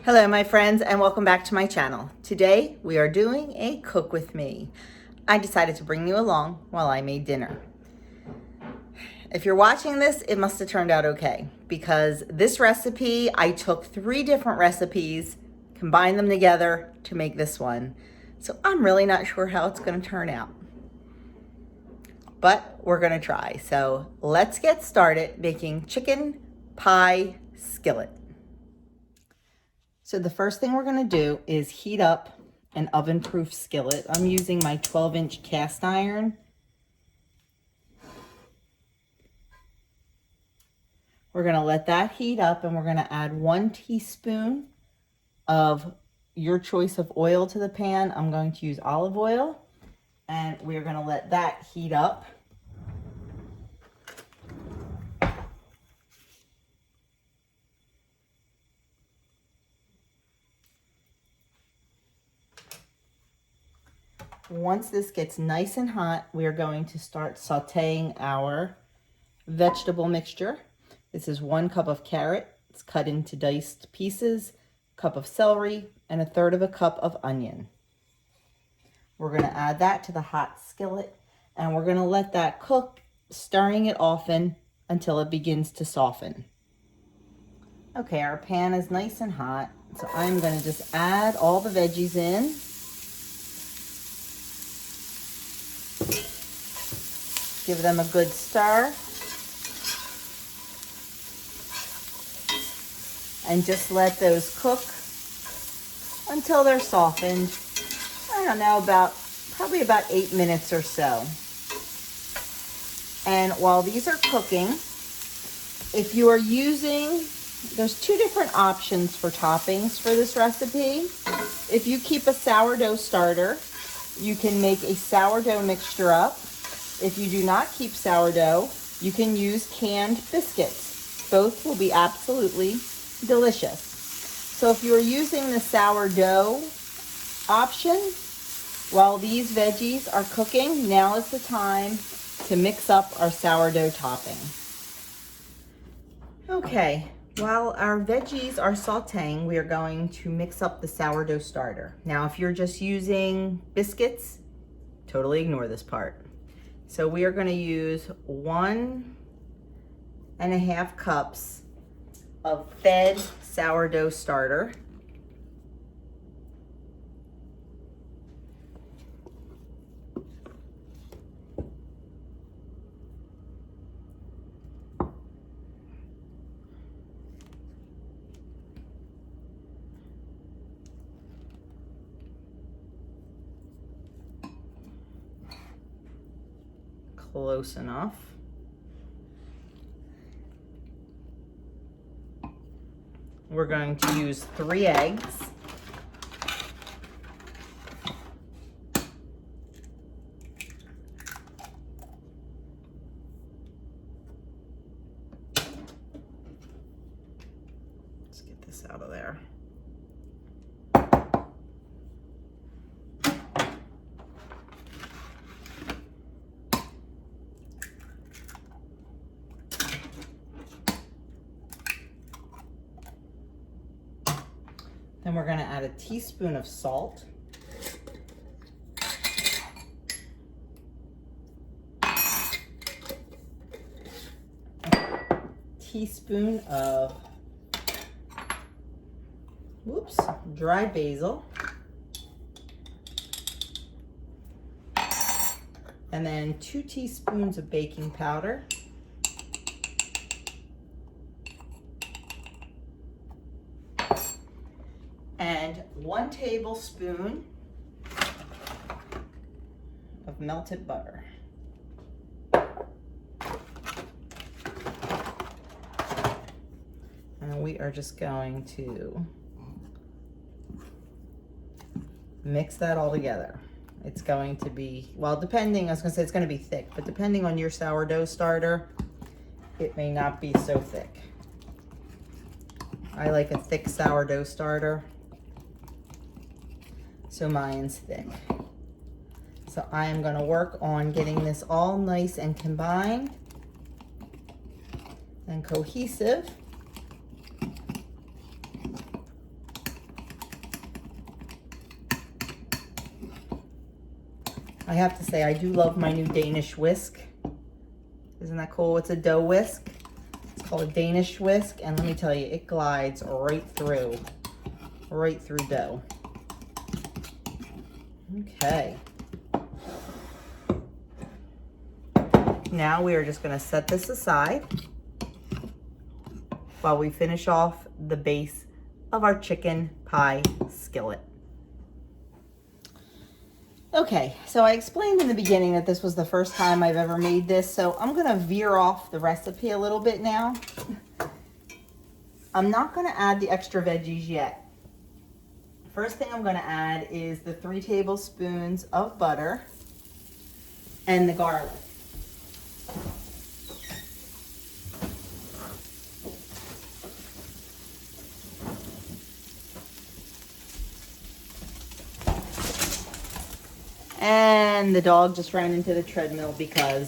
Hello my friends and welcome back to my channel. Today we are doing a cook with me. I decided to bring you along while I made dinner. If you're watching this, it must have turned out okay because this recipe, I took 3 different recipes, combined them together to make this one. So I'm really not sure how it's going to turn out. But we're going to try. So let's get started making chicken pie skillet. So the first thing we're going to do is heat up an oven-proof skillet. I'm using my 12-inch cast iron. We're going to let that heat up and we're going to add 1 teaspoon of your choice of oil to the pan. I'm going to use olive oil and we're going to let that heat up. Once this gets nice and hot, we are going to start sauteing our vegetable mixture. This is 1 cup of carrot. It's cut into diced pieces, a cup of celery, and 1/3 cup of onion. We're going to add that to the hot skillet, and we're going to let that cook, stirring it often until it begins to soften. Okay, our pan is nice and hot, so I'm going to just add all the veggies in. Give them a good stir. And just let those cook until they're softened. I don't know, probably about 8 minutes or so. And while these are cooking, if you are using, there's 2 different options for toppings for this recipe. If you keep a sourdough starter, you can make a sourdough mixture up. If you do not keep sourdough, you can use canned biscuits. Both will be absolutely delicious. So if you are using the sourdough option, while these veggies are cooking, now is the time to mix up our sourdough topping. Okay, while our veggies are sauteing, we are going to mix up the sourdough starter. Now, if you're just using biscuits, totally ignore this part. So we are going to use 1.5 cups of fed sourdough starter. Close enough. We're going to use 3 eggs. Let's get this out of there. Then we're going to add a teaspoon of salt. A teaspoon of dry basil. And then 2 teaspoons of baking powder. And 1 tablespoon of melted butter. And we are just going to mix that all together. It's going to be, well, depending, I was going to say it's going to be thick, but depending on your sourdough starter, it may not be so thick. I like a thick sourdough starter, so mine's thick. So I am going to work on getting this all nice and combined and cohesive. I have to say, I do love my new Danish whisk. Isn't that cool? It's a dough whisk. It's called a Danish whisk, and let me tell you, it glides right through dough. Okay. Now we are just going to set this aside while we finish off the base of our chicken pie skillet. Okay, so I explained in the beginning that this was the first time I've ever made this, so I'm going to veer off the recipe a little bit now. I'm not going to add the extra veggies yet. First thing I'm going to add is the 3 tablespoons of butter and the garlic. And the dog just ran into the tripod,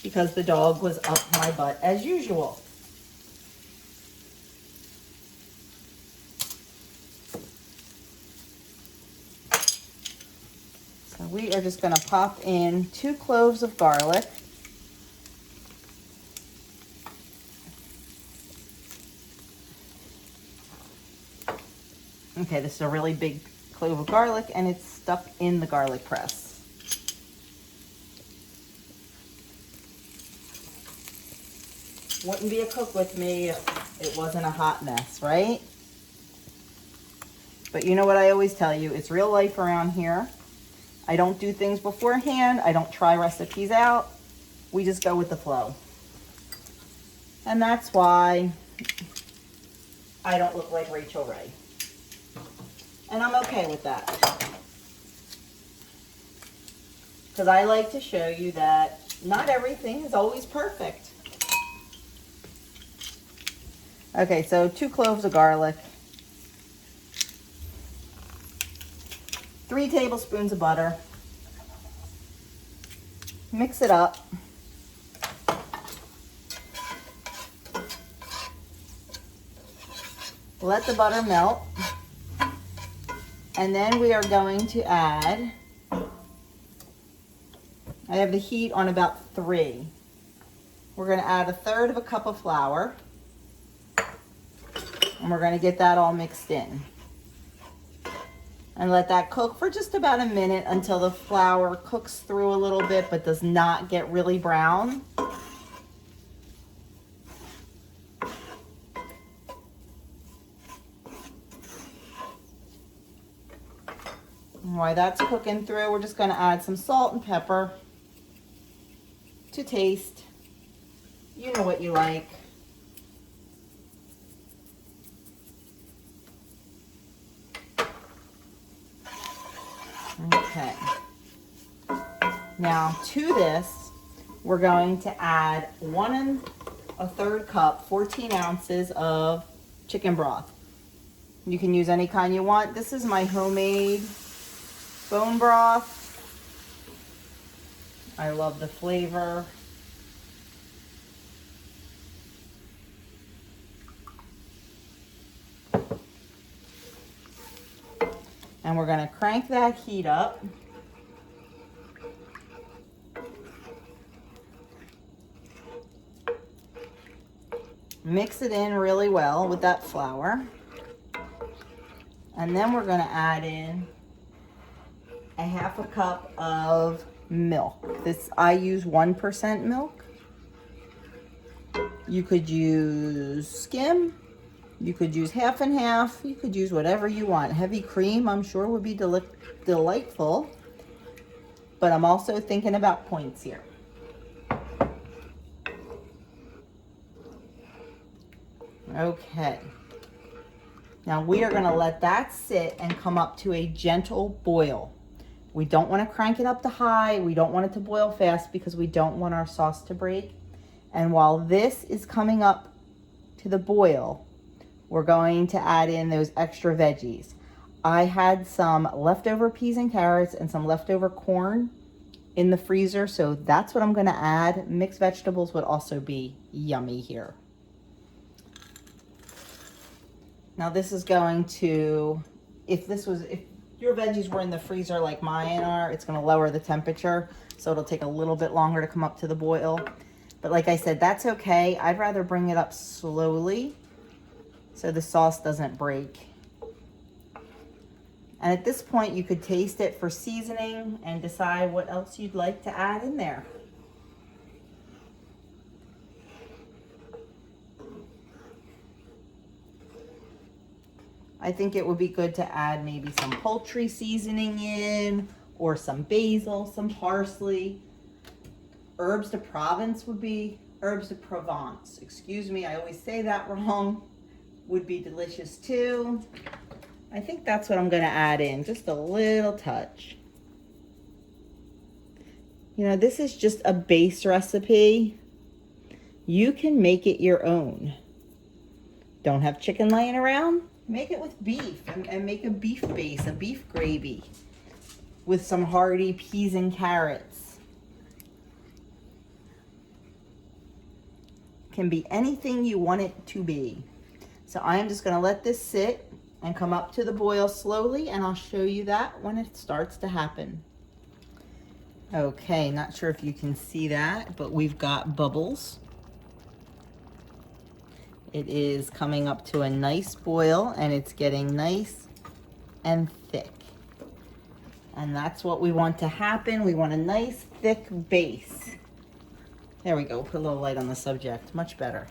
because the dog was up my butt as usual. So we are just going to pop in 2 cloves of garlic. Okay, this is a really big clove of garlic, and it's stuck in the garlic press. Wouldn't be a cook with me if it wasn't a hot mess, right? But you know what I always tell you, it's real life around here. I don't do things beforehand. I don't try recipes out. We just go with the flow. And that's why I don't look like Rachel Ray. And I'm okay with that. Because I like to show you that not everything is always perfect. Okay, so 2 cloves of garlic, 3 tablespoons of butter. Mix it up. Let the butter melt. And then we are going to add, I have the heat on about 3. We're going to add 1/3 of a cup of flour. And we're going to get that all mixed in. And let that cook for just about a minute until the flour cooks through a little bit but does not get really brown. While that's cooking through, we're just going to add some salt and pepper to taste. You know what you like. Okay. Now to this, we're going to add 1 1/3 cup, 14 ounces of chicken broth. You can use any kind you want. This is my homemade bone broth. I love the flavor. And we're going to crank that heat up. Mix it in really well with that flour. And then we're going to add in 1/2 cup of milk. I use 1% milk. You could use skim. You could use half and half. You could use whatever you want. Heavy cream, I'm sure, would be delightful. But I'm also thinking about points here. Okay. Now we are going to let that sit and come up to a gentle boil. We don't want to crank it up to high. We don't want it to boil fast because we don't want our sauce to break. And while this is coming up to the boil, we're going to add in those extra veggies. I had some leftover peas and carrots and some leftover corn in the freezer, so that's what I'm going to add. Mixed vegetables would also be yummy here. Now this is going to, if your veggies were in the freezer like mine are, it's gonna lower the temperature, so it'll take a little bit longer to come up to the boil. But like I said, that's okay. I'd rather bring it up slowly so the sauce doesn't break. And at this point, you could taste it for seasoning and decide what else you'd like to add in there. I think it would be good to add maybe some poultry seasoning in, or some basil, some parsley. Herbs de Provence would be, herbs de Provence, excuse me, I always say that wrong, would be delicious too. I think that's what I'm gonna add in, just a little touch. You know, this is just a base recipe. You can make it your own. Don't have chicken laying around? Make it with beef and make a beef base, a beef gravy with some hearty peas and carrots. Can be anything you want it to be. So I am just gonna let this sit and come up to the boil slowly, and I'll show you that when it starts to happen. Okay, not sure if you can see that, but we've got bubbles. It is coming up to a nice boil, and it's getting nice and thick. And that's what we want to happen. We want a nice thick base. There we go, put a little light on the subject, much better.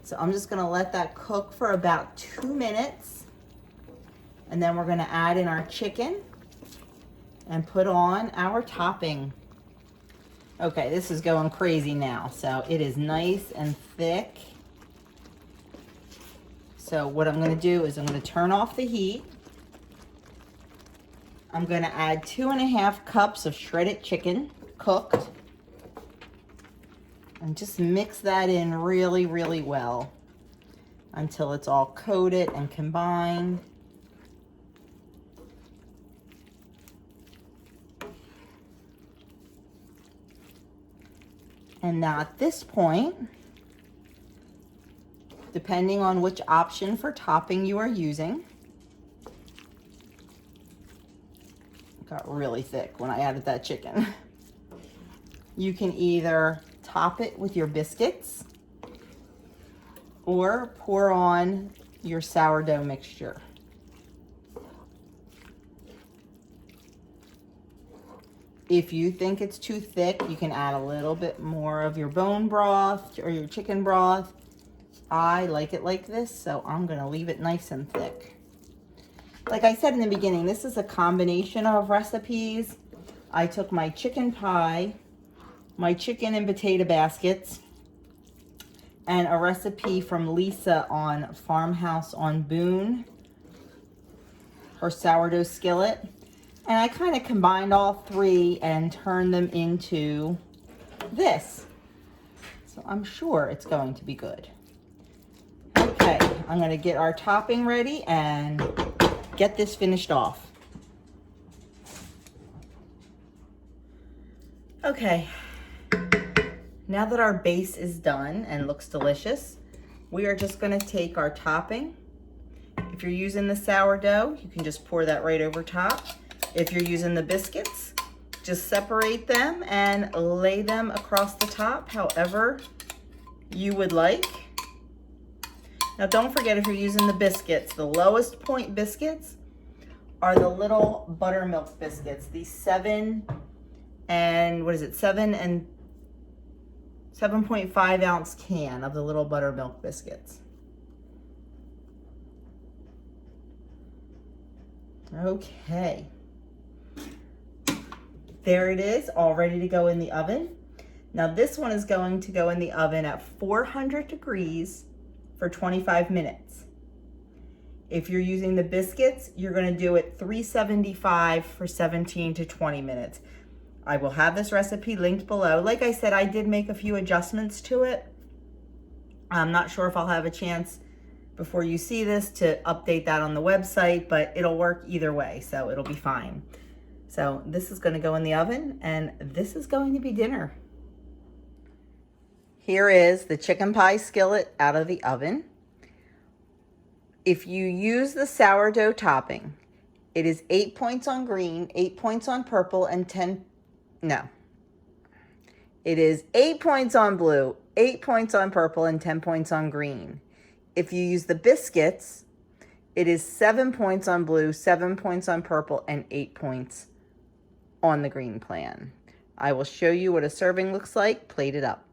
So I'm just gonna let that cook for about 2 minutes, and then we're gonna add in our chicken and put on our topping. Okay, this is going crazy now. So it is nice and thick. So what I'm gonna do is I'm gonna turn off the heat. I'm gonna add 2.5 cups of shredded chicken, cooked. And just mix that in really, really well until it's all coated and combined. And now at this point, depending on which option for topping you are using, it got really thick when I added that chicken. You can either top it with your biscuits or pour on your sourdough mixture. If you think it's too thick, you can add a little bit more of your bone broth or your chicken broth. I like it like this, so I'm gonna leave it nice and thick. Like I said in the beginning, this is a combination of recipes. I took my chicken pie, my chicken and potato baskets, and a recipe from Lisa on Farmhouse on Boone, her sourdough skillet. And I kind of combined all three and turned them into this. So I'm sure it's going to be good. Okay, I'm gonna get our topping ready and get this finished off. Okay. Now that our base is done and looks delicious, we are just gonna take our topping. If you're using the sourdough, you can just pour that right over top. If you're using the biscuits, just separate them and lay them across the top however you would like. Now don't forget, if you're using the biscuits, the lowest point biscuits are the little buttermilk biscuits. These 7 and, 7.5 ounce can of the little buttermilk biscuits. Okay. There it is, all ready to go in the oven. Now this one is going to go in the oven at 400 degrees for 25 minutes. If you're using the biscuits, you're gonna do it 375 for 17 to 20 minutes. I will have this recipe linked below. Like I said, I did make a few adjustments to it. I'm not sure if I'll have a chance before you see this to update that on the website, but it'll work either way, so it'll be fine. So this is gonna go in the oven, and this is going to be dinner. Here is the chicken pie skillet out of the oven. If you use the sourdough topping, It is 8 points on green, 8 points on purple, and 10, no. It is 8 points on blue, 8 points on purple, and 10 points on green. If you use the biscuits, it is 7 points on blue, 7 points on purple, and 8 points on the green plan. I will show you what a serving looks like plated up.